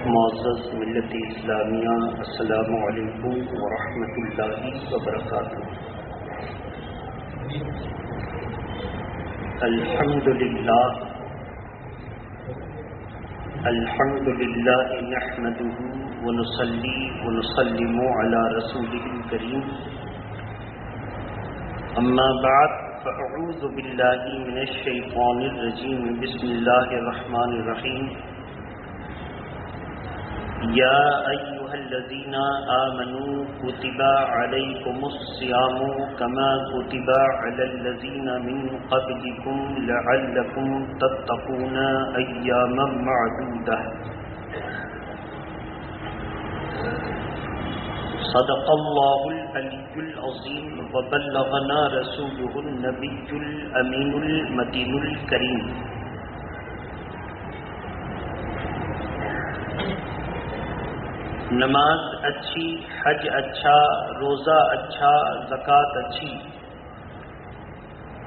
معزز ملت اسلامیہ، السلام علیکم ورحمۃ اللہ وبرکاتہ۔ الحمد للہ نحمده ونصلی ونسلم علی رسوله الکریم، اما بعد فاعوذ باللہ من الشیطان الرجیم، بسم اللہ الرحمن الرحیم۔ یا ایھا الذین آمنوا کتب علیکم الصیام کما کتب علی الذین من قبلکم لعلکم تتقون ایاما معدودہ۔ صدق اللہ العلی العظیم وبلغنا رسولہ النبی الامین المتین الکریم۔ نماز اچھی، حج اچھا، روزہ اچھا، زکوٰۃ اچھی۔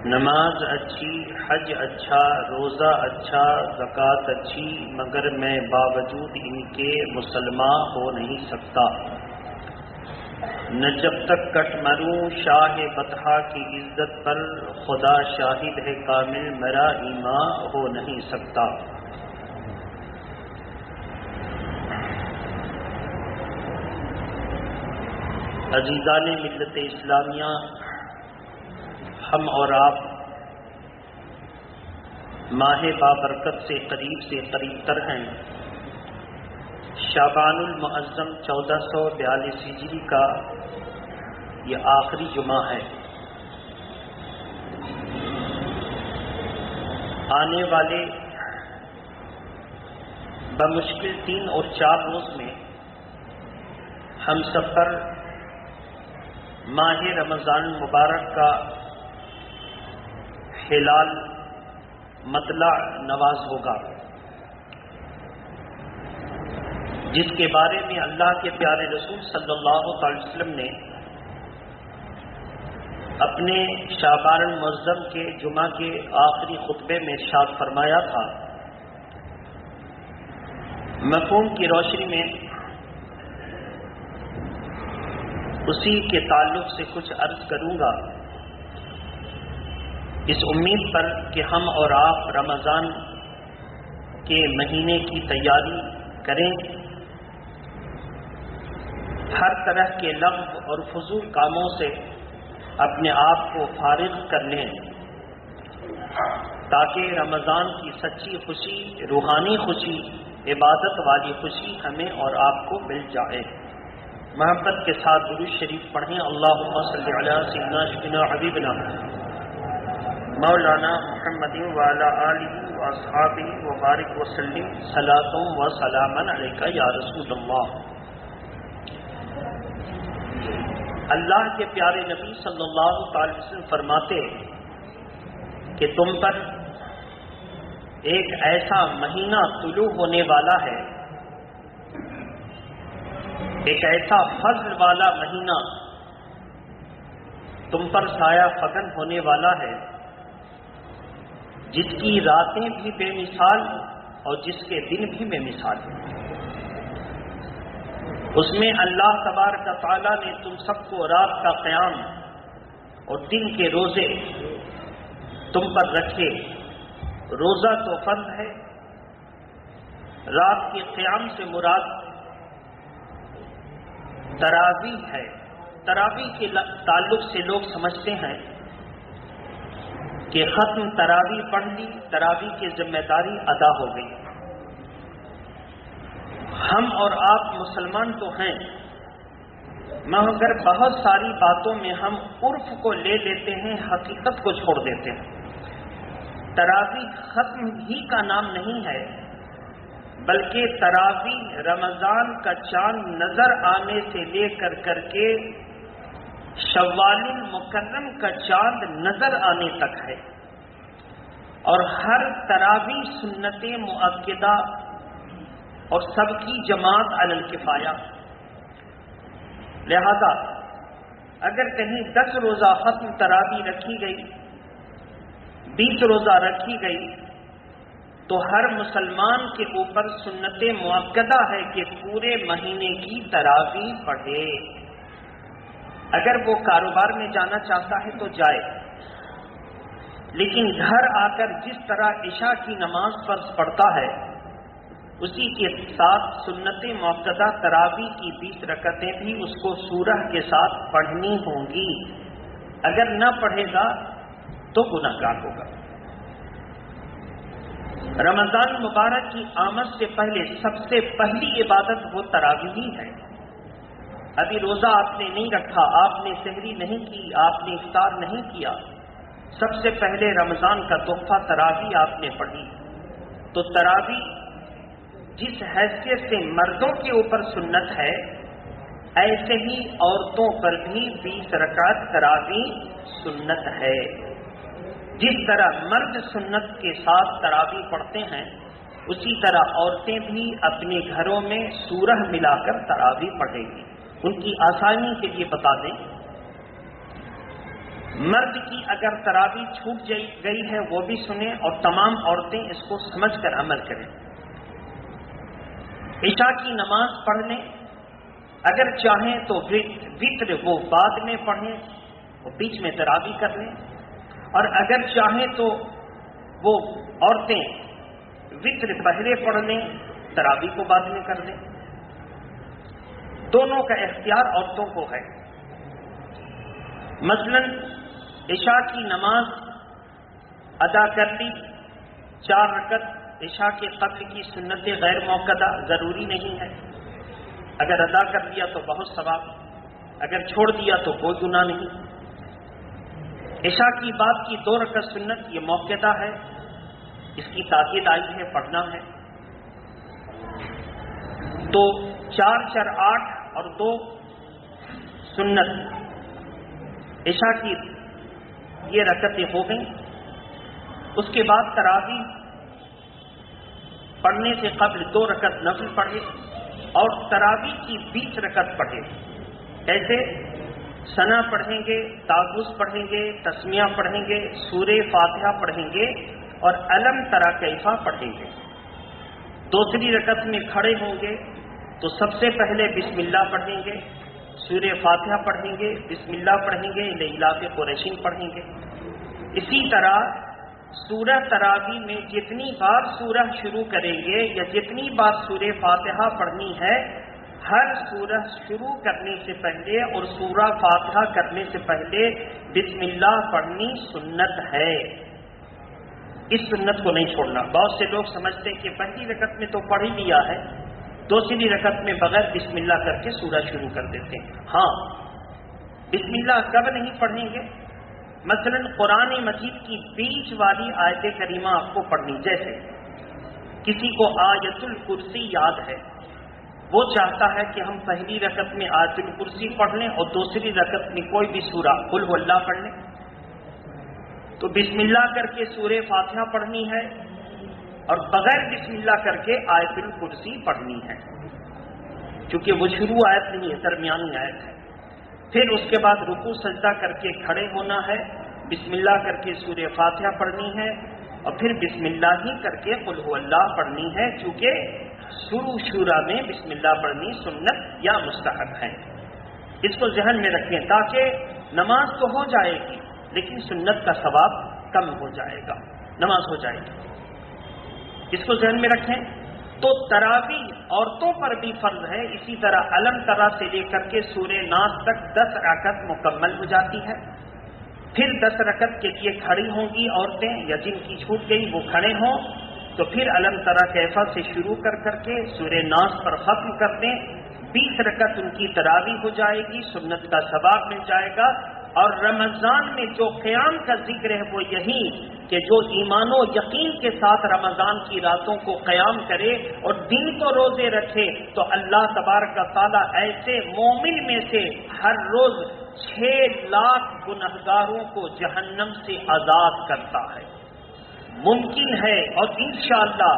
نماز اچھی، حج اچھا، روزہ اچھا، زکوٰۃ اچھی، مگر میں باوجود ان کے مسلمان ہو نہیں سکتا۔ نہ جب تک کٹ مروں شاہ بطحا کی عزت پر، خدا شاہد ہے کامل میرا ایمان ہو نہیں سکتا۔ عزیزان ملت اسلامیہ، ہم اور آپ ماہ بابرکت سے قریب تر ہیں۔ شعبان المعظم 1442 ہجری کا یہ آخری جمعہ ہے۔ آنے والے بمشکل 3 اور 4 روز میں ہم سب پر ماہ رمضان المبارک کا ہلال مطلع نواز ہوگا، جس کے بارے میں اللہ کے پیارے رسول صلی اللہ علیہ وسلم نے اپنے شعبان المعظم کے جمعہ کے آخری خطبے میں ارشاد فرمایا تھا۔ مفہوم کی روشنی میں اسی کے تعلق سے کچھ عرض کروں گا، اس امید پر کہ ہم اور آپ رمضان کے مہینے کی تیاری کریں، ہر طرح کے لغو اور فضول کاموں سے اپنے آپ کو فارغ کر لیں، تاکہ رمضان کی سچی خوشی، روحانی خوشی، عبادت والی خوشی ہمیں اور آپ کو مل جائے۔ محبت کے ساتھ درود شریف پڑھیں۔ اللہم صلی علی سیدنا شفیعنا حبیبنا مولانا محمد وعلی آلہ واصحابہ وبارک وسلم صلاۃ و سلاما علیک یا رسول اللہ۔ اللہ کے پیارے نبی صلی اللہ علیہ وسلم فرماتے کہ تم پر ایک ایسا مہینہ طلوع ہونے والا ہے، ایک ایسا فضل والا مہینہ تم پر سایہ فگن ہونے والا ہے، جس کی راتیں بھی بے مثال اور جس کے دن بھی بے مثال ہیں۔ اس میں اللہ تبارک و تعالیٰ نے تم سب کو رات کا قیام اور دن کے روزے تم پر رکھے۔ روزہ تو فرض ہے، رات کے قیام سے مراد تراویح ہے۔ تراویح کے تعلق سے لوگ سمجھتے ہیں کہ ختم تراویح پڑھ لی، تراویح کی ذمہ داری ادا ہو گئی۔ ہم اور آپ مسلمان تو ہیں، مگر بہت ساری باتوں میں ہم عرف کو لے لیتے ہیں، حقیقت کو چھوڑ دیتے ہیں۔ تراویح ختم ہی کا نام نہیں ہے، بلکہ تراویح رمضان کا چاند نظر آنے سے لے کر کے شوال المکرم کا چاند نظر آنے تک ہے، اور ہر تراویح سنت مؤکدہ اور سب کی جماعت علی الکفایہ۔ لہذا اگر کہیں 10 روزہ ختم تراویح رکھی گئی، 20 روزہ رکھی گئی، تو ہر مسلمان کے اوپر سنت مؤکدہ ہے کہ پورے مہینے کی تراویح پڑھے۔ اگر وہ کاروبار میں جانا چاہتا ہے تو جائے، لیکن گھر آ کر جس طرح عشاء کی نماز فرض پڑھتا ہے اسی کے ساتھ سنت مؤکدہ تراویح کی 20 رکعتیں بھی اس کو سورہ کے ساتھ پڑھنی ہوں گی۔ اگر نہ پڑھے گا تو گنہگار ہوگا۔ رمضان مبارک کی آمد سے پہلے سب سے پہلی عبادت وہ تراویح ہی ہے۔ ابھی روزہ آپ نے نہیں رکھا، آپ نے سحری نہیں کی، آپ نے افطار نہیں کیا، سب سے پہلے رمضان کا تحفہ تراویح آپ نے پڑھی۔ تو تراویح جس حیثیت سے مردوں کے اوپر سنت ہے، ایسے ہی عورتوں پر بھی 20 رکعت تراویح سنت ہے۔ جس طرح مرد سنت کے ساتھ تراویح پڑھتے ہیں، اسی طرح عورتیں بھی اپنے گھروں میں سورہ ملا کر تراویح پڑھیں گی۔ ان کی آسانی کے لیے بتا دیں، مرد کی اگر تراویح چھوٹ گئی ہے وہ بھی سنیں اور تمام عورتیں اس کو سمجھ کر عمل کریں۔ عشاء کی نماز پڑھ لیں، اگر چاہیں تو وتر وہ بعد میں پڑھیں، وہ بیچ میں تراویح کر لیں، اور اگر چاہیں تو وہ عورتیں وتر پہلے پڑھ لیں، تراویح کو بعد میں کر لیں۔ دونوں کا اختیار عورتوں کو ہے۔ مثلا عشاء کی نماز ادا کر لی، 4 رکعت عشاء کے قبل کی سنت غیر موقدہ ضروری نہیں ہے، اگر ادا کر لیا تو بہت ثواب، اگر چھوڑ دیا تو کوئی گناہ نہیں۔ عشاء کی بعد کی 2 رکعت سنت یہ موقدہ ہے، اس کی تاکید آئی ہے، پڑھنا ہے۔ تو 4 4 8 اور 2 سنت عشاء کی یہ رکعتیں ہو گئیں۔ اس کے بعد تراویح پڑھنے سے قبل 2 رکعت نفل پڑھے اور تراویح کی 20 رکعت پڑھے۔ ایسے ثنا پڑھیں گے، تعوذ پڑھیں گے، تسمیہ پڑھیں گے، سورہ فاتحہ پڑھیں گے اور الم تری کیفا پڑھیں گے۔ دوسری رکعت میں کھڑے ہوں گے تو سب سے پہلے بسم اللہ پڑھیں گے، سورہ فاتحہ پڑھیں گے، بسم اللہ پڑھیں گے، لإلاف قریش پڑھیں گے۔ اسی طرح سورہ تراویح میں جتنی بار سورہ شروع کریں گے یا جتنی بار سورہ فاتحہ پڑھنی ہے، ہر سورہ شروع کرنے سے پہلے اور سورہ فاتحہ کرنے سے پہلے بسم اللہ پڑھنی سنت ہے۔ اس سنت کو نہیں چھوڑنا۔ بہت سے لوگ سمجھتے ہیں کہ پہلی رکعت میں تو پڑھ ہی لیا ہے، دوسری رکعت میں بغیر بسم اللہ کر کے سورہ شروع کر دیتے ہیں۔ ہاں، بسم اللہ کب نہیں پڑھیں گے؟ مثلا قرآن مجید کی بیچ والی آیت کریمہ آپ کو پڑھنی، جیسے کسی کو آیت الکرسی یاد ہے، وہ چاہتا ہے کہ ہم پہلی رکعت میں آیت الکرسی پڑھ لیں اور دوسری رکعت میں کوئی بھی سورہ قل هو اللہ پڑھ لیں، تو بسم اللہ کر کے سورہ فاتحہ پڑھنی ہے اور بغیر بسم اللہ کر کے آیت الکرسی پڑھنی ہے، کیونکہ وہ شروع آیت نہیں ہے، درمیانی آیت ہے۔ پھر اس کے بعد رکوع سجدہ کر کے کھڑے ہونا ہے، بسم اللہ کر کے سورہ فاتحہ پڑھنی ہے اور پھر بسم اللہ ہی کر کے قل هو اللہ پڑھنی ہے، کیونکہ شروع میں بسم اللہ پڑھنی سنت یا مستحب ہے۔ اس کو ذہن میں رکھیں تاکہ نماز تو ہو جائے گی لیکن سنت کا ثواب کم ہو جائے گا، نماز ہو جائے گی۔ اس کو ذہن میں رکھیں۔ تو تراویح عورتوں پر بھی فرض ہے، اسی طرح الم تری سے لے کر کے سورہ ناس تک 10 رکعت مکمل ہو جاتی ہے۔ پھر 10 رکعت کے لیے کھڑی ہوں گی عورتیں، یا جن کی چھوٹ گئی وہ کھڑے ہوں، تو پھر الم تری کیفا سے شروع کر کے سورہ ناس پر ختم کر دیں۔ 20 رکعت ان کی تراویح ہو جائے گی، سنت کا ثواب مل جائے گا۔ اور رمضان میں جو قیام کا ذکر ہے وہ یہی کہ جو ایمان و یقین کے ساتھ رمضان کی راتوں کو قیام کرے اور دن کو روزے رکھے تو اللہ تبارک و تعالیٰ ایسے مومن میں سے ہر روز 6 لاکھ گنہگاروں کو جہنم سے آزاد کرتا ہے۔ ممکن ہے اور انشاءاللہ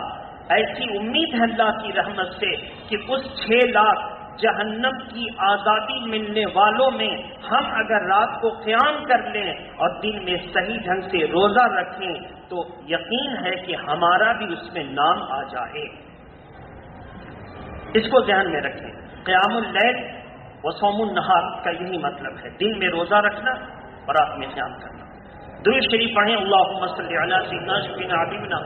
ایسی امید ہے اللہ کی رحمت سے کہ اس 6 لاکھ جہنم کی آزادی ملنے والوں میں ہم اگر رات کو قیام کر لیں اور دن میں صحیح ڈھنگ سے روزہ رکھیں تو یقین ہے کہ ہمارا بھی اس میں نام آ جائے. اس کو ذہن میں رکھیں. قیام اللیل و صوم النہار کا یہی مطلب ہے، دن میں روزہ رکھنا اور رات میں قیام کرنا. درود شریف پڑھیں. اللہم صلی علی سیدنا شفیعنا حبیبنا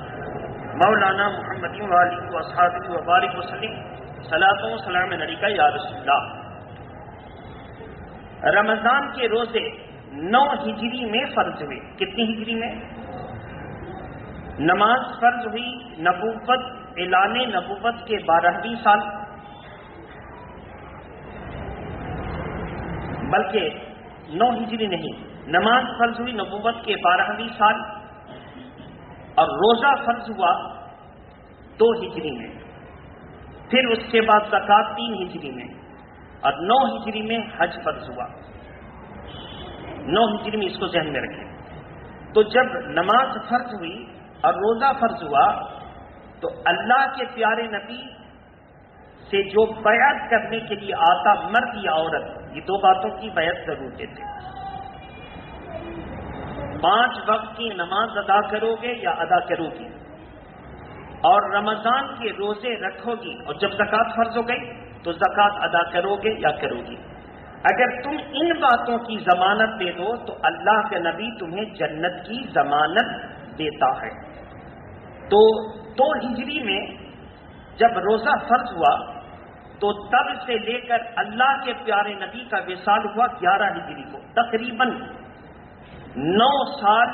مولانا محمد و آلہ و اصحابہ و بارک وسلم. صلاۃ و سلام علیکہ یا رسول اللہ. رمضان کے روزے 9 ہجری میں فرض ہوئے. کتنی ہجری میں؟ نماز فرض ہوئی نبوت، اعلان نبوت کے 12ویں سال، بلکہ 9 ہجری نہیں، نماز فرض ہوئی نبوت کے 12ویں سال اور روزہ فرض ہوا 2 ہجری میں. پھر اس کے بعد زکوٰۃ 3 ہجری میں اور 9 ہجری میں حج فرض ہوا. 9 ہجری میں، اس کو ذہن میں رکھیں. تو جب نماز فرض ہوئی اور روزہ فرض ہوا تو اللہ کے پیارے نبی سے جو بیعت کرنے کے لیے آتا مرد یا عورت، یہ 2 باتوں کی بیعت ضرور دیتے. 5 وقت کی نماز ادا کرو گے یا ادا کرو گی، اور رمضان کے روزے رکھو گی، اور جب زکوٰۃ فرض ہو گئی تو زکوٰۃ ادا کرو گے یا کرو گی. اگر تم ان باتوں کی ضمانت دے دو تو اللہ کے نبی تمہیں جنت کی ضمانت دیتا ہے. تو 2 ہجری میں جب روزہ فرض ہوا تو تب سے لے کر اللہ کے پیارے نبی کا وصال ہوا 11 ہجری کو. تقریباً 9 سال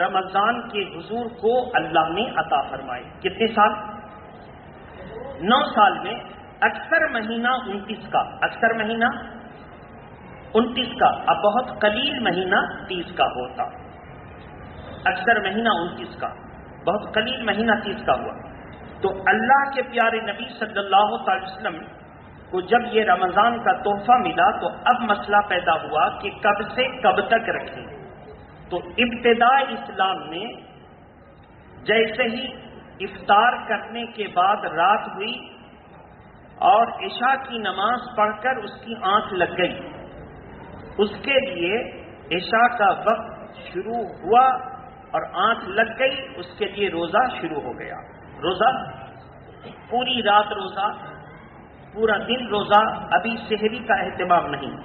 رمضان کے حضور کو اللہ نے عطا فرمائے. کتنے سال؟ 9 سال میں اکثر مہینہ 29 کا، اکثر مہینہ 29 کا، اب بہت قلیل مہینہ 30 کا ہوتا. اکثر مہینہ 29 کا، بہت قلیل مہینہ 30 کا ہوا. تو اللہ کے پیارے نبی صلی اللہ علیہ وسلم کو جب یہ رمضان کا تحفہ ملا تو اب مسئلہ پیدا ہوا کہ کب سے کب تک رکھیں. تو ابتداء اسلام میں جیسے ہی افطار کرنے کے بعد رات ہوئی اور عشاء کی نماز پڑھ کر اس کی آنکھ لگ گئی، اس کے لیے عشاء کا وقت شروع ہوا اور آنکھ لگ گئی، اس کے لیے روزہ شروع ہو گیا. روزہ پوری رات روزہ، پورا دن روزہ، ابھی سحری کا اہتمام نہیں.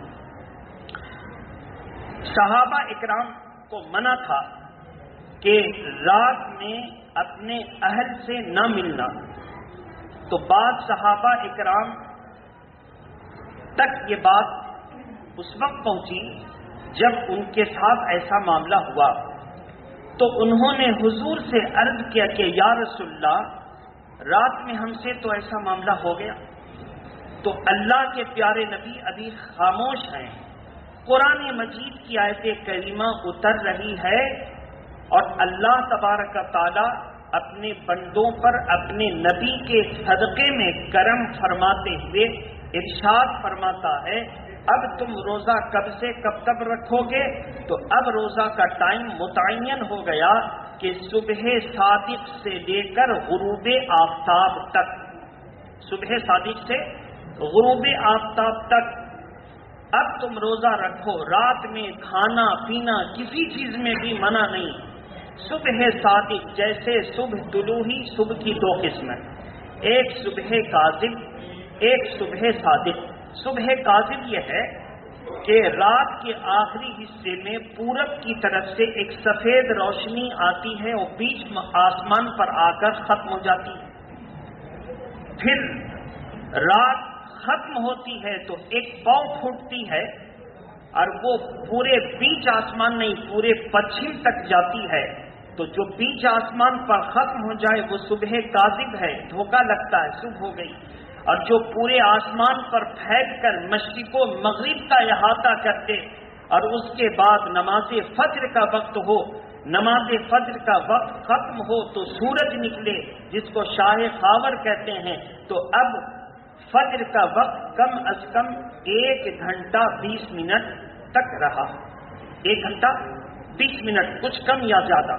صحابہ اکرام کو منع تھا کہ رات میں اپنے اہل سے نہ ملنا. تو بعض صحابہ اکرام تک یہ بات اس وقت پہنچی جب ان کے ساتھ ایسا معاملہ ہوا تو انہوں نے حضور سے عرض کیا کہ یا رسول اللہ، رات میں ہم سے تو ایسا معاملہ ہو گیا. تو اللہ کے پیارے نبی ابھی خاموش ہیں. قرآن مجید کی آیت کریمہ اتر رہی ہے اور اللہ تبارک تعالی اپنے بندوں پر اپنے نبی کے صدقے میں کرم فرماتے ہوئے ارشاد فرماتا ہے اب تم روزہ کب سے کب تک رکھو گے؟ تو اب روزہ کا ٹائم متعین ہو گیا کہ صبح صادق سے لے کر غروب آفتاب تک، صبح صادق سے غروب آفتاب تک اب تم روزہ رکھو. رات میں کھانا پینا کسی چیز میں بھی منع نہیں. صبح صادق، جیسے صبح طلوع ہی، صبح کی 2 قسمیں، ایک صبح کاذب، ایک صبح صادق. صبح کاذب یہ ہے کہ رات کے آخری حصے میں پورب کی طرف سے ایک سفید روشنی آتی ہے اور بیچ آسمان پر آ کر ختم ہو جاتی ہے. پھر رات ختم ہوتی ہے تو ایک پاؤں پھوٹتی ہے اور وہ پورے بیچ آسمان نہیں، پورے پچھم تک جاتی ہے. تو جو بیچ آسمان پر ختم ہو جائے وہ صبح کاذب ہے، دھوکہ لگتا ہے، صبح ہو گئی. اور جو پورے آسمان پر پھیل کر مشرق و مغرب کا احاطہ کرتے اور اس کے بعد نماز فجر کا وقت ہو، نماز فجر کا وقت ختم ہو تو سورج نکلے جس کو شاہ خاور کہتے ہیں. تو اب فجر کا وقت کم از کم 1 گھنٹہ 20 منٹ تک رہا. 1 گھنٹہ 20 منٹ، کچھ کم یا زیادہ.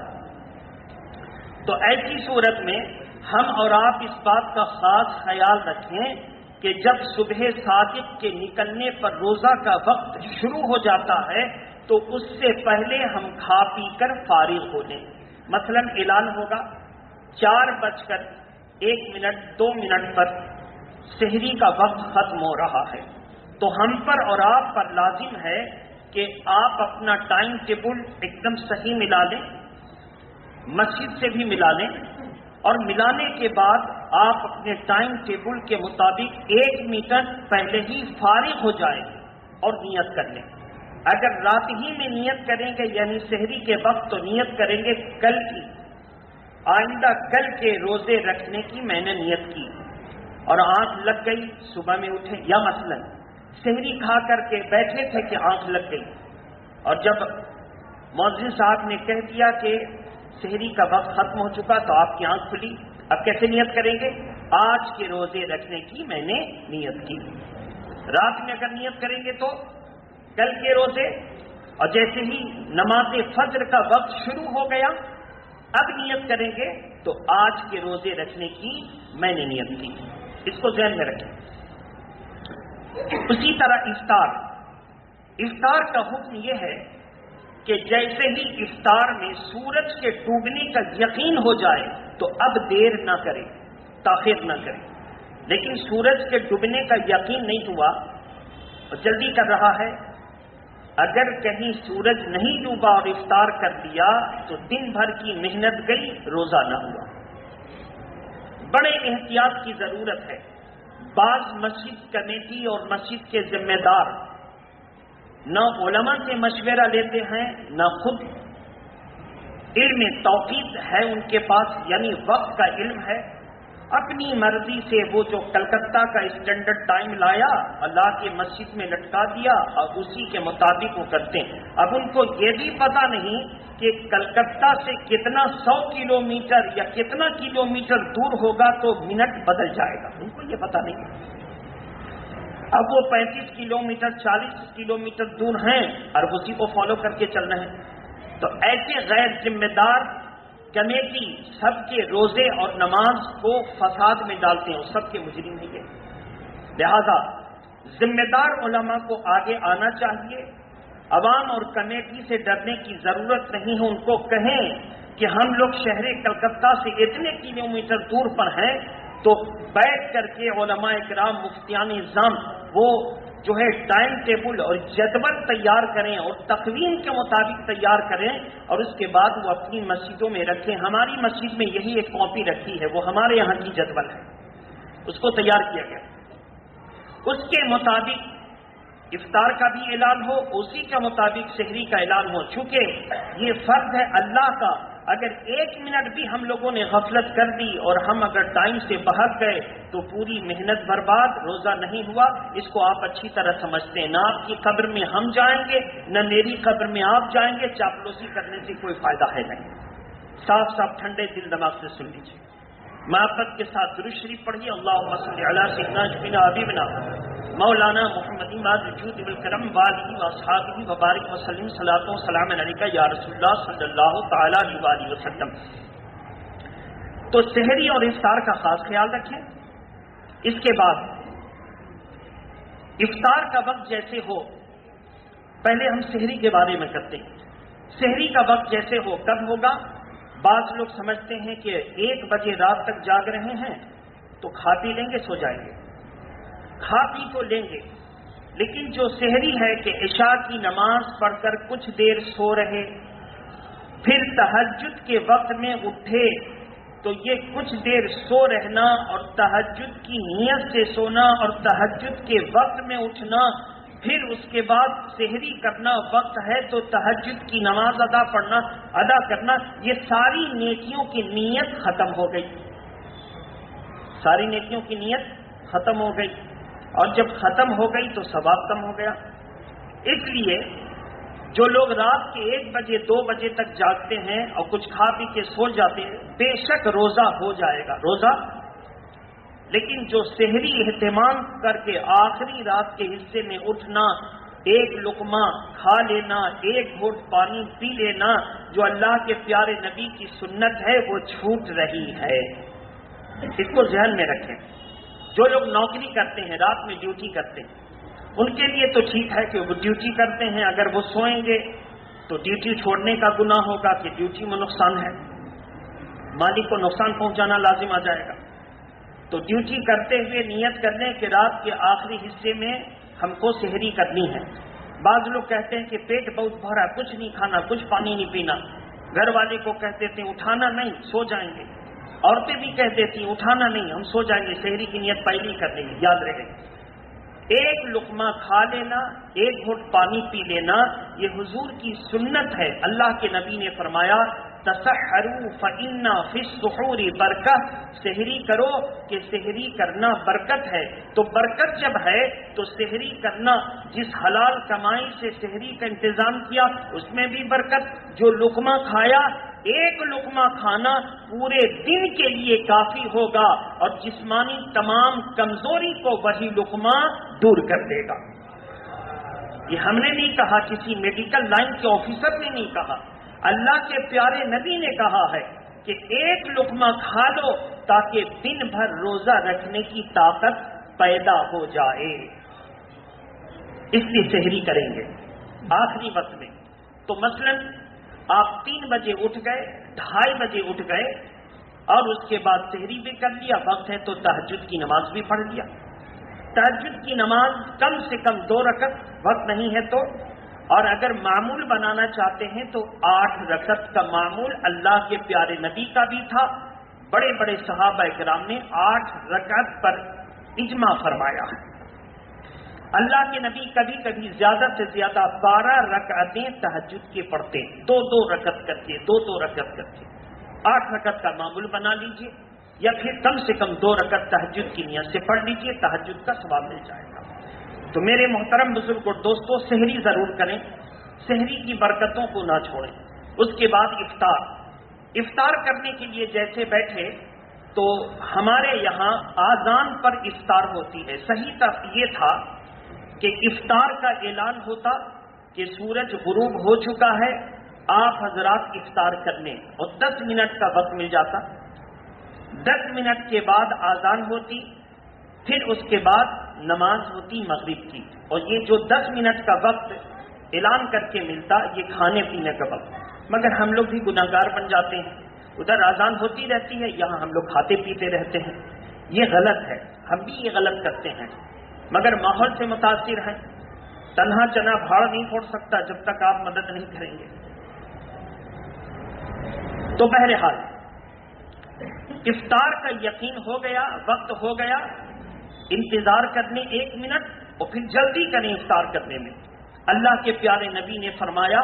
تو ایسی صورت میں ہم اور آپ اس بات کا خاص خیال رکھیں کہ جب صبح صادق کے نکلنے پر روزہ کا وقت شروع ہو جاتا ہے تو اس سے پہلے ہم کھا پی کر فارغ ہو لیں. مثلا اعلان ہوگا 4:01 2 منٹ پر سحری کا وقت ختم ہو رہا ہے، تو ہم پر اور آپ پر لازم ہے کہ آپ اپنا ٹائم ٹیبل ایک دم صحیح ملا لیں، مسجد سے بھی ملا لیں، اور ملانے کے بعد آپ اپنے ٹائم ٹیبل کے مطابق 1 منٹ پہلے ہی فارغ ہو جائیں اور نیت کر لیں. اگر رات ہی میں نیت کریں گے یعنی سحری کے وقت تو نیت کریں گے کل کی، آئندہ کل کے روزے رکھنے کی میں نے نیت کی اور آنکھ لگ گئی، صبح میں اٹھے، یا مثلا سحری کھا کر کے بیٹھے تھے کہ آنکھ لگ گئی، اور جب مؤذن صاحب نے کہہ دیا کہ سحری کا وقت ختم ہو چکا تو آپ کی آنکھ کھلی، اب کیسے نیت کریں گے؟ آج کے روزے رکھنے کی میں نے نیت کی. رات میں اگر نیت کریں گے تو کل کے روزے، اور جیسے ہی نماز فجر کا وقت شروع ہو گیا اب نیت کریں گے تو آج کے روزے رکھنے کی میں نے نیت کی. اس کو ذہن میں رکھیں. اسی طرح افطار کا حکم یہ ہے کہ جیسے ہی افطار میں سورج کے ڈوبنے کا یقین ہو جائے تو اب دیر نہ کریں، تاخیر نہ کریں. لیکن سورج کے ڈوبنے کا یقین نہیں ہوا اور جلدی کر رہا ہے، اگر کہیں سورج نہیں ڈوبا اور افطار کر دیا تو دن بھر کی محنت گئی، روزہ نہ ہوا. بڑے احتیاط کی ضرورت ہے. بعض مسجد کمیٹی اور مسجد کے ذمہ دار نہ علماء سے مشورہ لیتے ہیں، نہ خود علم توقیت ہے ان کے پاس، یعنی وقت کا علم ہے. اپنی مرضی سے وہ جو کلکتہ کا اسٹینڈرڈ ٹائم لایا اللہ کی مسجد میں لٹکا دیا اور اسی کے مطابق وہ کرتے ہیں. اب ان کو یہ بھی پتا نہیں کہ کلکتہ سے کتنا 100 کلومیٹر یا کتنا کلومیٹر دور ہوگا تو منٹ بدل جائے گا، ان کو یہ پتا نہیں. اب وہ 35 کلومیٹر 40 کلومیٹر دور ہیں اور اسی کو فالو کر کے چل رہے ہیں. تو ایسے غیر ذمہ دار کمیٹی سب کے روزے اور نماز کو فساد میں ڈالتے ہیں اور سب کے مجرم نہیں ہیں. لہذا ذمہ دار علماء کو آگے آنا چاہیے. عوام اور کمیٹی سے ڈرنے کی ضرورت نہیں ہے. ان کو کہیں کہ ہم لوگ شہر کلکتہ سے اتنے کلومیٹر دور پر ہیں تو بیٹھ کر کے علماء اکرام مفتیان نظام وہ جو ہے ٹائم ٹیبل اور جدول تیار کریں اور تقویم کے مطابق تیار کریں اور اس کے بعد وہ اپنی مسجدوں میں رکھیں. ہماری مسجد میں یہی ایک کاپی رکھی ہے، وہ ہمارے یہاں کی جدول ہے، اس کو تیار کیا گیا. اس کے مطابق افطار کا بھی اعلان ہو، اسی کے مطابق سحری کا اعلان ہو. چونکہ یہ فرض ہے اللہ کا، اگر 1 منٹ بھی ہم لوگوں نے غفلت کر دی اور ہم اگر ٹائم سے باہر گئے تو پوری محنت برباد، روزہ نہیں ہوا. اس کو آپ اچھی طرح سمجھتے ہیں. نہ آپ کی قبر میں ہم جائیں گے نہ میری قبر میں آپ جائیں گے. چاپلوسی کرنے سے کوئی فائدہ ہے نہیں. صاف صاف ٹھنڈے دل دماغ سے سن لیجیے. محبت کے ساتھ درود شریف پڑھیے. اللہم صلی علی سیدنا جبینا حبیبنا مولانا محمد وجود بالکرم والی واصحابہ وبارک وسلم صلاۃ و سلام علیک یا رسول اللہ صلی اللہ تعالی علیہ وسلم. تو سحری اور افطار کا خاص خیال رکھیں. اس کے بعد افطار کا وقت جیسے ہو، پہلے ہم سحری کے بارے میں کرتے ہیں. سحری کا وقت جیسے ہو کب ہوگا؟ بعض لوگ سمجھتے ہیں کہ 1 بجے رات تک جاگ رہے ہیں تو کھا پی لیں گے، سو جائیں گے. کھا پی تو لیں گے، لیکن جو سحری ہے کہ عشاء کی نماز پڑھ کر کچھ دیر سو رہے، پھر تہجد کے وقت میں اٹھے، تو یہ کچھ دیر سو رہنا اور تہجد کی نیت سے سونا اور تہجد کے وقت میں اٹھنا، پھر اس کے بعد سحری کرنا وقت ہے تو تہجد کی نماز ادا کرنا، یہ ساری نیکیوں کی نیت ختم ہو گئی. ساری نیکیوں کی نیت ختم ہو گئی، اور جب ختم ہو گئی تو ثواب کم ہو گیا. اس لیے جو لوگ رات کے 1 بجے 2 بجے تک جاگتے ہیں اور کچھ کھا پی کے سو جاتے ہیں، بے شک روزہ ہو جائے گا روزہ، لیکن جو سحری اہتمام کر کے آخری رات کے حصے میں اٹھنا، 1 لقمہ کھا لینا، 1 گھونٹ پانی پی لینا، جو اللہ کے پیارے نبی کی سنت ہے وہ چھوٹ رہی ہے. اس کو ذہن میں رکھیں. جو لوگ نوکری کرتے ہیں، رات میں ڈیوٹی کرتے ہیں، ان کے لیے تو ٹھیک ہے کہ وہ ڈیوٹی کرتے ہیں، اگر وہ سوئیں گے تو ڈیوٹی چھوڑنے کا گناہ ہوگا کہ ڈیوٹی میں نقصان ہے، مالک کو نقصان پہنچانا لازم آ جائے گا۔ تو ڈیوٹی کرتے ہوئے نیت کر لیں کہ رات کے آخری حصے میں ہم کو سحری کرنی ہے۔ بعض لوگ کہتے ہیں کہ پیٹ بہت بھرا، کچھ نہیں کھانا، کچھ پانی نہیں پینا، گھر والے کو کہہ دیتے ہیں اٹھانا نہیں، سو جائیں گے، عورتیں بھی کہہ دیتی ہیں اٹھانا نہیں، ہم سو جائیں گے، سحری کی نیت پہلے ہی کر لیں گے۔ یاد رہے ایک لقمہ کھا لینا، ایک گھونٹ پانی پی لینا، یہ حضور کی سنت ہے۔ اللہ کے نبی نے فرمایا تسحروا فإن فی السحور برکہ، سحری کرو کہ سحری کرنا برکت ہے۔ تو برکت جب ہے تو سحری کرنا، جس حلال کمائی سے سحری کا انتظام کیا اس میں بھی برکت۔ جو لقمہ کھایا، ایک لقمہ کھانا پورے دن کے لیے کافی ہوگا اور جسمانی تمام کمزوری کو وہی لقمہ دور کر دے گا۔ یہ ہم نے نہیں کہا، کسی میڈیکل لائن کے آفیسر نے نہیں کہا، اللہ کے پیارے نبی نے کہا ہے کہ ایک لقمہ کھا لو تاکہ دن بھر روزہ رکھنے کی طاقت پیدا ہو جائے۔ اس لیے سحری کریں گے آخری وقت میں۔ تو مثلاً آپ 3 بجے اٹھ گئے، 2:30 بجے اٹھ گئے اور اس کے بعد سحری بھی کر لیا، وقت ہے تو تہجد کی نماز بھی پڑھ لیا۔ تہجد کی نماز کم سے کم 2 رکعت، وقت نہیں ہے تو، اور اگر معمول بنانا چاہتے ہیں تو 8 رکعت کا معمول اللہ کے پیارے نبی کا بھی تھا۔ بڑے بڑے صحابہ کرام نے 8 رکعت پر اجماع فرمایا ہے۔ اللہ کے نبی کبھی کبھی زیادہ سے زیادہ 12 رکعتیں تہجد کے پڑھتے، 2 رکعت کر کے، 2 رکعت کر کے 8 رکعت کا معمول بنا لیجئے، یا پھر کم سے کم 2 رکعت تہجد کی نیت سے پڑھ لیجئے، تہجد کا ثواب مل جائے گا۔ تو میرے محترم بزرگ اور دوستو، سحری ضرور کریں، سحری کی برکتوں کو نہ چھوڑیں۔ اس کے بعد افطار کرنے کے لیے جیسے بیٹھے تو ہمارے یہاں آذان پر افطار ہوتی ہے۔ صحیح طرف یہ تھا کہ افطار کا اعلان ہوتا کہ سورج غروب ہو چکا ہے، آپ حضرات افطار کرنے، اور 10 منٹ کا وقت مل جاتا۔ 10 منٹ کے بعد آذان ہوتی، پھر اس کے بعد نماز ہوتی مغرب کی، اور یہ جو 10 منٹ کا وقت اعلان کر کے ملتا یہ کھانے پینے کا وقت۔ مگر ہم لوگ بھی گناہگار بن جاتے ہیں، ادھر آذان ہوتی رہتی ہے، یہاں ہم لوگ کھاتے پیتے رہتے ہیں۔ یہ غلط ہے، ہم بھی یہ غلط کرتے ہیں، مگر ماحول سے متاثر ہیں۔ تنہا چنا بھاڑ نہیں پھوڑ سکتا جب تک آپ مدد نہیں کریں گے۔ تو بہرحال افطار کا یقین ہو گیا، وقت ہو گیا، انتظار کرنے 1 منٹ اور پھر جلدی کریں افطار کرنے میں۔ اللہ کے پیارے نبی نے فرمایا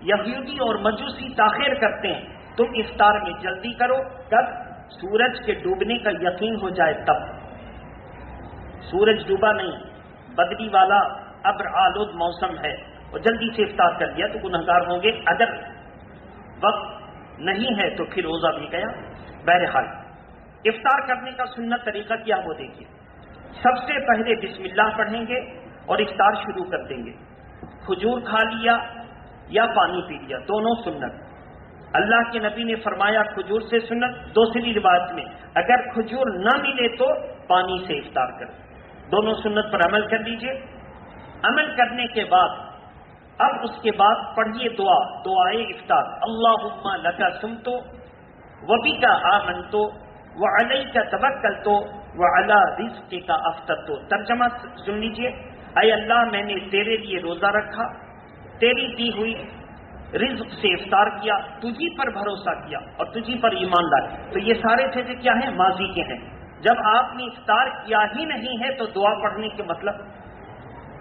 یہودی اور مجوسی تاخیر کرتے ہیں، تم افطار میں جلدی کرو۔ کب؟ سورج کے ڈوبنے کا یقین ہو جائے تب۔ سورج ڈوبا نہیں، بدلی والا ابر آلود موسم ہے اور جلدی سے افطار کر لیا تو گنہگار ہوں گے، اگر وقت نہیں ہے تو پھر روزہ بھی گیا۔ بہرحال افطار کرنے کا سنت طریقہ کیا وہ دیکھیے۔ سب سے پہلے بسم اللہ پڑھیں گے اور افطار شروع کر دیں گے۔ کھجور کھا لیا یا پانی پی لیا، دونوں سنت۔ اللہ کے نبی نے فرمایا کھجور سے سنت، دوسری روایت میں اگر کھجور نہ ملے تو پانی سے افطار کریں، دونوں سنت پر عمل کر لیجئے۔ عمل کرنے کے بعد اب اس کے بعد پڑھیے دعائے افطار۔ اللہم لک صمت وبک آمنت وعلیک توکلت وعلی رزقک افطرت۔ ترجمہ سن لیجئے، اے اللہ میں نے تیرے لیے روزہ رکھا، تیری دی ہوئی رزق سے افطار کیا، تجھی پر بھروسہ کیا اور تجھی پر ایمان لائے۔ تو یہ سارے چیزیں کیا ہیں؟ ماضی کے ہیں۔ جب آپ نے افطار کیا ہی نہیں ہے تو دعا پڑھنے کے مطلب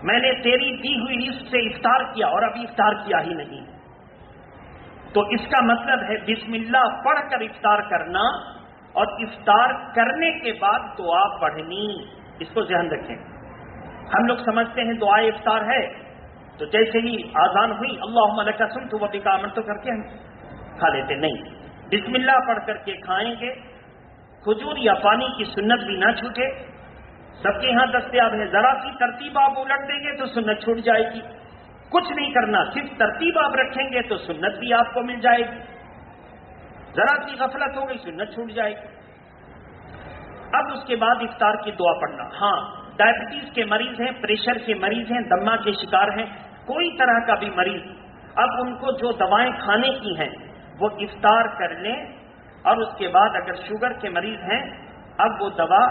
میں نے تیری دی ہوئی رزق سے افطار کیا اور ابھی افطار کیا ہی نہیں، تو اس کا مطلب ہے بسم اللہ پڑھ کر افطار کرنا اور افطار کرنے کے بعد دعا پڑھنی۔ اس کو ذہن رکھیں۔ ہم لوگ سمجھتے ہیں دعا افطار ہے تو جیسے ہی آذان ہوئی اللہم لک صمت وبک آمنت تو کر کے ہم کھا لیتے، نہیں، بسم اللہ پڑھ کر کے کھائیں گے۔ کھجور یا پانی کی سنت بھی نہ چھوٹے، سب کے یہاں دستیاب ہے، ذرا سی ترتیب آپ الٹ دیں گے تو سنت چھوٹ جائے گی۔ کچھ نہیں کرنا، صرف ترتیب آپ رکھیں گے تو سنت بھی آپ کو مل جائے گی، ذرا سی غفلت ہو گئی سنت چھوٹ جائے گی۔ اب اس کے بعد افطار کی دعا پڑھنا. ہاں، ڈائبٹیز کے مریض ہیں، پریشر کے مریض ہیں، دمہ کے شکار ہیں، کوئی طرح کا بھی مریض، اب ان کو جو دوائیں کھانے کی ہیں وہ افطار کر لیں، اور اس کے بعد اگر شوگر کے مریض ہیں اب وہ دوا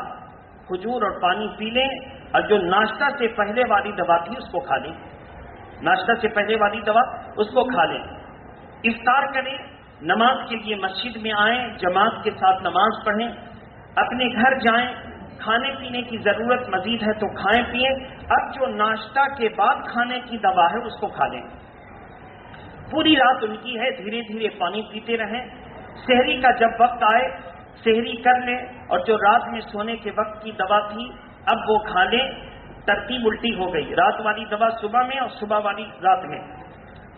کھجور اور پانی پی لیں، اور جو ناشتہ سے پہلے والی دوا تھی اس کو کھا لیں. ناشتہ سے پہلے والی دوا اس کو کھا لیں. افطار کریں، نماز کے لیے مسجد میں آئیں، جماعت کے ساتھ نماز پڑھیں، اپنے گھر جائیں، کھانے پینے کی ضرورت مزید ہے تو کھائیں پیئیں. اب جو ناشتہ کے بعد کھانے کی دوا ہے اس کو کھا لیں. پوری رات ان کی ہے، دھیرے دھیرے پانی پیتے رہیں. سحری کا جب وقت آئے سحری کر لیں، اور جو رات میں سونے کے وقت کی دوا تھی اب وہ کھا لیں. ترتیب الٹی ہو گئی، رات والی دوا صبح میں اور صبح والی رات میں.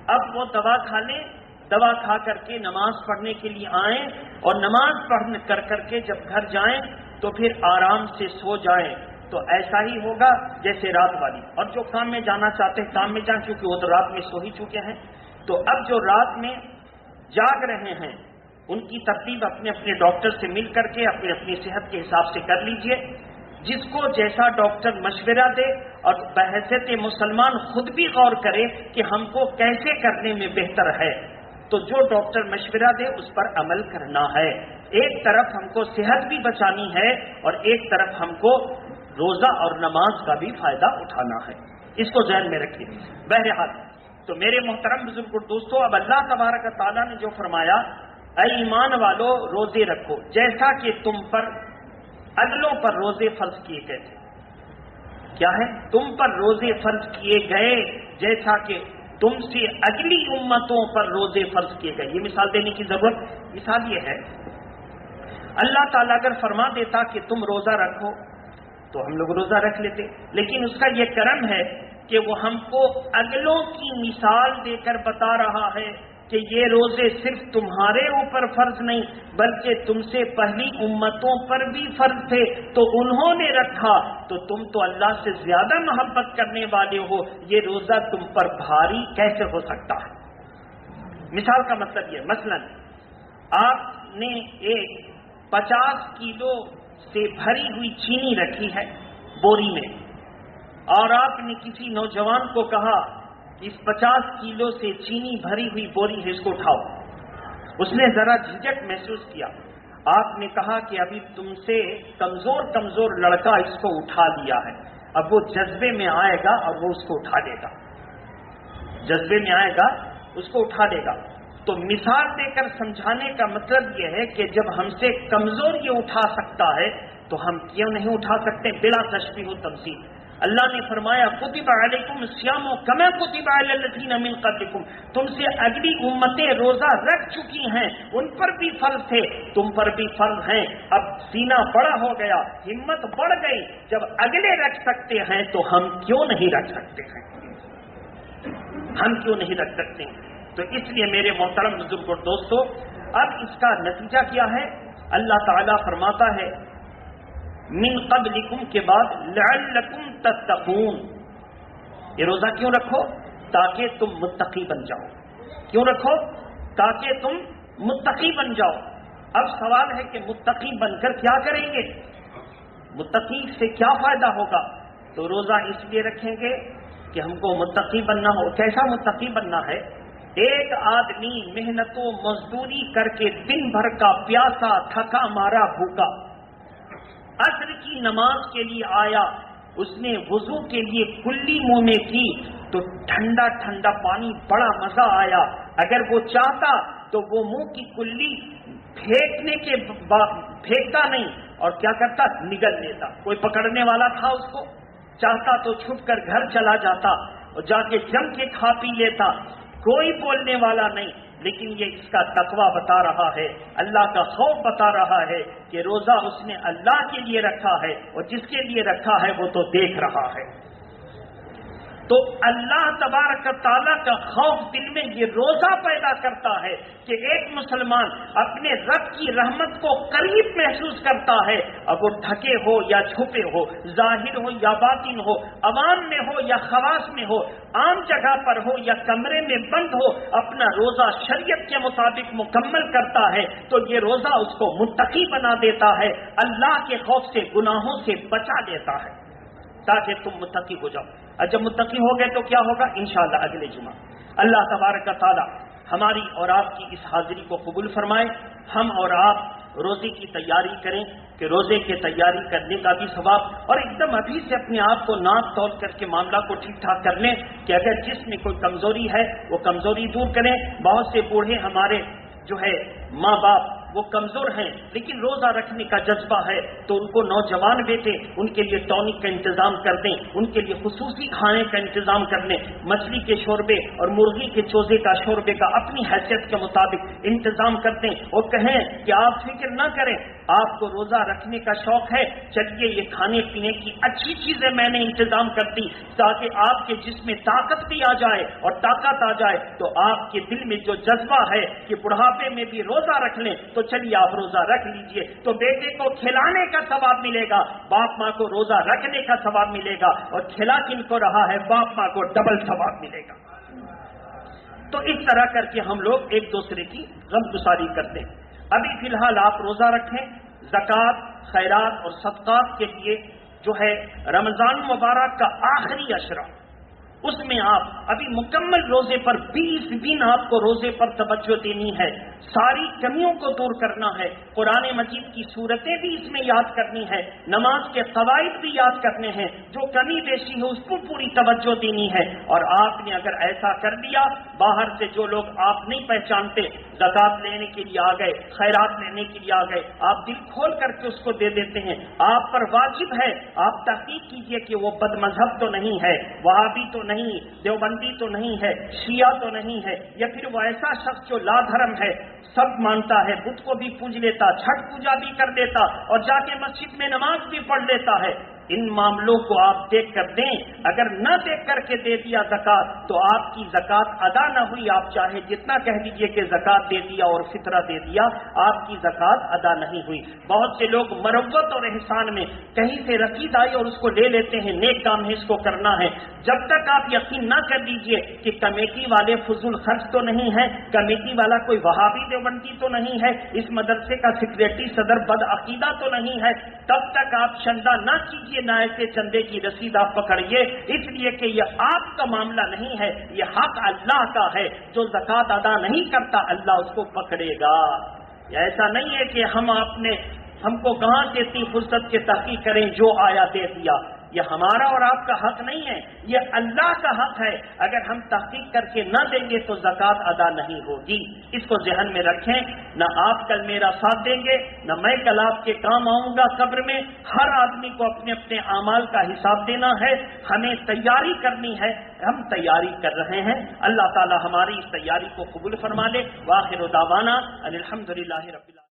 اب وہ دوا کھا لیں، دوا کھا کر کے نماز پڑھنے کے لیے آئیں، اور نماز پڑھ کر کے جب گھر جائیں تو پھر آرام سے سو جائیں. تو ایسا ہی ہوگا جیسے رات والی. اور جو کام میں جانا چاہتے ہیں کام میں جائیں، کیونکہ وہ تو رات میں سو ہی چکے ہیں. تو اب جو رات میں جاگ رہے ہیں ان کی ترتیب اپنے اپنے ڈاکٹر سے مل کر کے اپنی اپنی صحت کے حساب سے کر لیجئے. جس کو جیسا ڈاکٹر مشورہ دے، اور بحیثیت مسلمان خود بھی غور کرے کہ ہم کو کیسے کرنے میں بہتر ہے. تو جو ڈاکٹر مشورہ دے اس پر عمل کرنا ہے. ایک طرف ہم کو صحت بھی بچانی ہے اور ایک طرف ہم کو روزہ اور نماز کا بھی فائدہ اٹھانا ہے. اس کو ذہن میں رکھیے. بہرحال تو میرے محترم بزرگ دوستو، اب اللہ تبارک و تعالیٰ نے جو فرمایا اے ایمان والو روزے رکھو، جیسا کہ تم پر اگلوں پر روزے فرض کیے گئے تھے. کیا ہے؟ تم پر روزے فرض کیے گئے جیسا کہ تم سے اگلی امتوں پر روزے فرض کیے گئے. یہ مثال دینے کی ضرورت، مثال یہ ہے اللہ تعالیٰ اگر فرما دیتا کہ تم روزہ رکھو تو ہم لوگ روزہ رکھ لیتے، لیکن اس کا یہ کرم ہے کہ وہ ہم کو اگلوں کی مثال دے کر بتا رہا ہے کہ یہ روزے صرف تمہارے اوپر فرض نہیں بلکہ تم سے پہلی امتوں پر بھی فرض تھے، تو انہوں نے رکھا تو تم تو اللہ سے زیادہ محبت کرنے والے ہو، یہ روزہ تم پر بھاری کیسے ہو سکتا ہے؟ مثال کا مطلب یہ، مثلا آپ نے ایک 50 کلو سے بھری ہوئی چینی رکھی ہے بوری میں، اور آپ نے کسی نوجوان کو کہا اس 50 کلو سے چینی بھری ہوئی بوری ہے، اس کو اٹھاؤ. اس نے ذرا جھجک محسوس کیا. آپ نے کہا کہ ابھی تم سے کمزور لڑکا اس کو اٹھا لیا ہے. اب وہ جذبے میں آئے گا اور وہ اس کو اٹھا لے گا، جذبے میں آئے گا اس کو اٹھا لے گا. تو مثال دے کر سمجھانے کا مطلب یہ ہے کہ جب ہم سے کمزور یہ اٹھا سکتا ہے تو ہم کیوں نہیں اٹھا سکتے بلا تشبیہ و تمثیل. اللہ نے فرمایا کتب علیکم الصیام کما کتب علی الذین من قبلکم، تم سے اگلی امتیں روزہ رکھ چکی ہیں، ان پر بھی فرض تھے، تم پر بھی فرض ہیں. اب سینہ بڑا ہو گیا، ہمت بڑھ گئی، جب اگلے رکھ سکتے ہیں تو ہم کیوں نہیں رکھ سکتے ہیں؟ ہم کیوں نہیں رکھ سکتے ہیں؟ تو اس لیے میرے محترم بزرگ اور دوستو، اب اس کا نتیجہ کیا ہے؟ اللہ تعالیٰ فرماتا ہے من قبلکم کے بعد لعلکم تتقون. یہ روزہ کیوں رکھو؟ تاکہ تم متقی بن جاؤ. کیوں رکھو؟ تاکہ تم متقی بن جاؤ. اب سوال ہے کہ متقی بن کر کیا کریں گے؟ متقی سے کیا فائدہ ہوگا؟ تو روزہ اس لیے رکھیں گے کہ ہم کو متقی بننا ہو. کیسا متقی بننا ہے؟ ایک آدمی محنت و مزدوری کر کے دن بھر کا پیاسا تھکا مارا بھوکا عصر کی نماز کے لیے آیا، اس نے وضو کے لیے کلی منہ میں کی تو ٹھنڈا ٹھنڈا پانی بڑا مزہ آیا. اگر وہ چاہتا تو وہ منہ کی کلی پھینکتا نہیں اور کیا کرتا؟ نگل لیتا. کوئی پکڑنے والا تھا اس کو؟ چاہتا تو چھپ کر گھر چلا جاتا اور جا کے جم کے کھا پی لیتا، کوئی بولنے والا نہیں. لیکن یہ اس کا تقوی بتا رہا ہے، اللہ کا خوف بتا رہا ہے کہ روزہ اس نے اللہ کے لیے رکھا ہے، اور جس کے لیے رکھا ہے وہ تو دیکھ رہا ہے. تو اللہ تبارک تعالیٰ کا خوف دل میں یہ روزہ پیدا کرتا ہے کہ ایک مسلمان اپنے رب کی رحمت کو قریب محسوس کرتا ہے، اب وہ ڈھکے ہو یا چھپے ہو، ظاہر ہو یا باطن ہو، عوام میں ہو یا خواص میں ہو، عام جگہ پر ہو یا کمرے میں بند ہو، اپنا روزہ شریعت کے مطابق مکمل کرتا ہے تو یہ روزہ اس کو متقی بنا دیتا ہے، اللہ کے خوف سے، گناہوں سے بچا دیتا ہے تاکہ تم متقی ہو جاؤ۔ اور جب متقی ہو گئے تو کیا ہوگا؟ انشاءاللہ اگلے جمعہ اللہ تبارک تعالی ہماری اور آپ کی اس حاضری کو قبول فرمائے، ہم اور آپ روزے کی تیاری کریں کہ روزے کی تیاری کرنے کا بھی ثواب، اور ایک دم ابھی سے اپنے آپ کو ناپ تول کر کے معاملہ کو ٹھیک ٹھاک کر لیں کہ اگر جس میں کوئی کمزوری ہے وہ کمزوری دور کریں۔ بہت سے بوڑھے ہمارے جو ہے ماں باپ وہ کمزور ہیں لیکن روزہ رکھنے کا جذبہ ہے، تو ان کو نوجوان بیٹے ان کے لیے ٹونک کا انتظام کر دیں، ان کے لیے خصوصی کھانے کا انتظام کر لیں، مچھلی کے شوربے اور مرغی کے چوزے کا شوربے کا اپنی حیثیت کے مطابق انتظام کر دیں، اور کہیں کہ آپ فکر نہ کریں، آپ کو روزہ رکھنے کا شوق ہے، چلیے یہ کھانے پینے کی اچھی چیزیں میں نے انتظام کر دی تاکہ آپ کے جسم میں طاقت بھی آ جائے اور طاقت آ جائے تو آپ کے دل میں جو جذبہ ہے کہ بڑھاپے میں بھی روزہ رکھ لیں تو چلیے آپ روزہ رکھ لیجئے، تو بیٹے کو کھلانے کا ثواب ملے گا، باپ ماں کو روزہ رکھنے کا ثواب ملے گا، اور کھلا کن کو رہا ہے باپ ماں کو ڈبل ثواب ملے گا۔ تو اس طرح کر کے ہم لوگ ایک دوسرے کی غمگساری کرتے ہیں۔ ابھی فی الحال آپ روزہ رکھیں، زکوٰۃ، خیرات اور صدقات کے لیے جو ہے رمضان مبارک کا آخری عشرہ، اس میں آپ ابھی مکمل روزے پر 20 دن آپ کو روزے پر توجہ دینی ہے، ساری کمیوں کو دور کرنا ہے، قرآن مجید کی صورتیں بھی اس میں یاد کرنی ہے، نماز کے قواعد بھی یاد کرنے ہیں، جو کمی بیشی ہے اس کو پوری توجہ دینی ہے۔ اور آپ نے اگر ایسا کر دیا، باہر سے جو لوگ آپ نہیں پہچانتے زکوٰۃ لینے کے لیے آ گئے، خیرات لینے کے لیے آ گئے، آپ دل کھول کر کے اس کو دے دیتے ہیں، آپ پر واجب ہے آپ تحقیق کیجئے کہ وہ بد مذہب تو نہیں ہے، وہابی تو نہیں، دیوبندی تو نہیں ہے، شیعہ تو نہیں ہے، یا پھر وہ ایسا شخص جو لا دھرم ہے، سب مانتا ہے، بت کو بھی پوج لیتا، چھٹ پوجا بھی کر دیتا اور جا کے مسجد میں نماز بھی پڑھ لیتا ہے۔ ان معاملوں کو آپ دیکھ کر دیں، اگر نہ دیکھ کر کے دے دیا زکوٰۃ تو آپ کی زکوٰۃ ادا نہ ہوئی، آپ چاہے جتنا کہہ دیجئے کہ زکوٰۃ دے دیا اور فطرہ دے دیا، آپ کی زکوٰۃ ادا نہیں ہوئی۔ بہت سے لوگ مروت اور احسان میں کہیں سے رسید آئی اور اس کو لے لیتے ہیں، نیک کام ہے اس کو کرنا ہے، جب تک آپ یقین نہ کر لیجئے کہ کمیٹی والے فضول خرچ تو نہیں ہے، کمیٹی والا کوئی وہابی دیوبندی تو نہیں ہے، اس مدرسے کا سیکریٹری صدر بد عقیدہ تو نہیں ہے، تب تک آپ چندہ نہ کیجئے، نہ ایسے چندے کی رسید آپ پکڑیے، اس لیے کہ یہ آپ کا معاملہ نہیں ہے، یہ حق اللہ کا ہے، جو زکوٰۃ ادا نہیں کرتا اللہ اس کو پکڑے گا۔ ایسا نہیں ہے کہ ہم کو کہاں سے اتنی فرصت کے تحقیق کریں، جو آیا دے دیا، یہ ہمارا اور آپ کا حق نہیں ہے، یہ اللہ کا حق ہے، اگر ہم تحقیق کر کے نہ دیں گے تو زکوٰۃ ادا نہیں ہوگی۔ اس کو ذہن میں رکھیں، نہ آپ کل میرا ساتھ دیں گے، نہ میں کل آپ کے کام آؤں گا قبر میں، ہر آدمی کو اپنے اپنے اعمال کا حساب دینا ہے، ہمیں تیاری کرنی ہے، ہم تیاری کر رہے ہیں، اللہ تعالی ہماری اس تیاری کو قبول فرما لے۔ وآخر دعوانا ان الحمد للہ رب العالمین۔